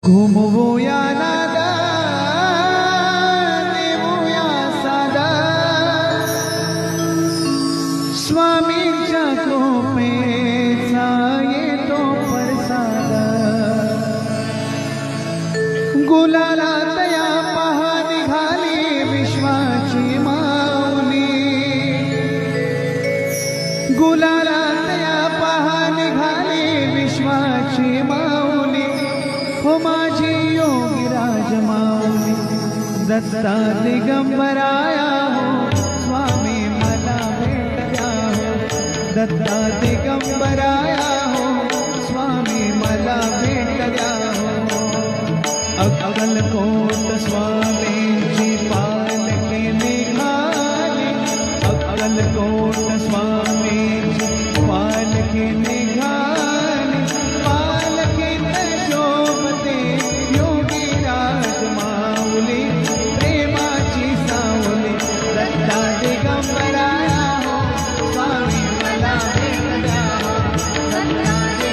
घुमवूया नादा देऊया सादा स्वामींच्या कृपेचा येतो प्रसाद गुलालात या पहा निघाली विश्वाची माऊली गुलालात या पहा निघाली विश्वाची माऊली हो माझी योगीराज माऊली दत्ता दिगंबराया हो स्वामी मला भेट द्या हो दत्ता दिगंबराया हो स्वामी मला भेट द्या हो अक्कलकोट स्वामी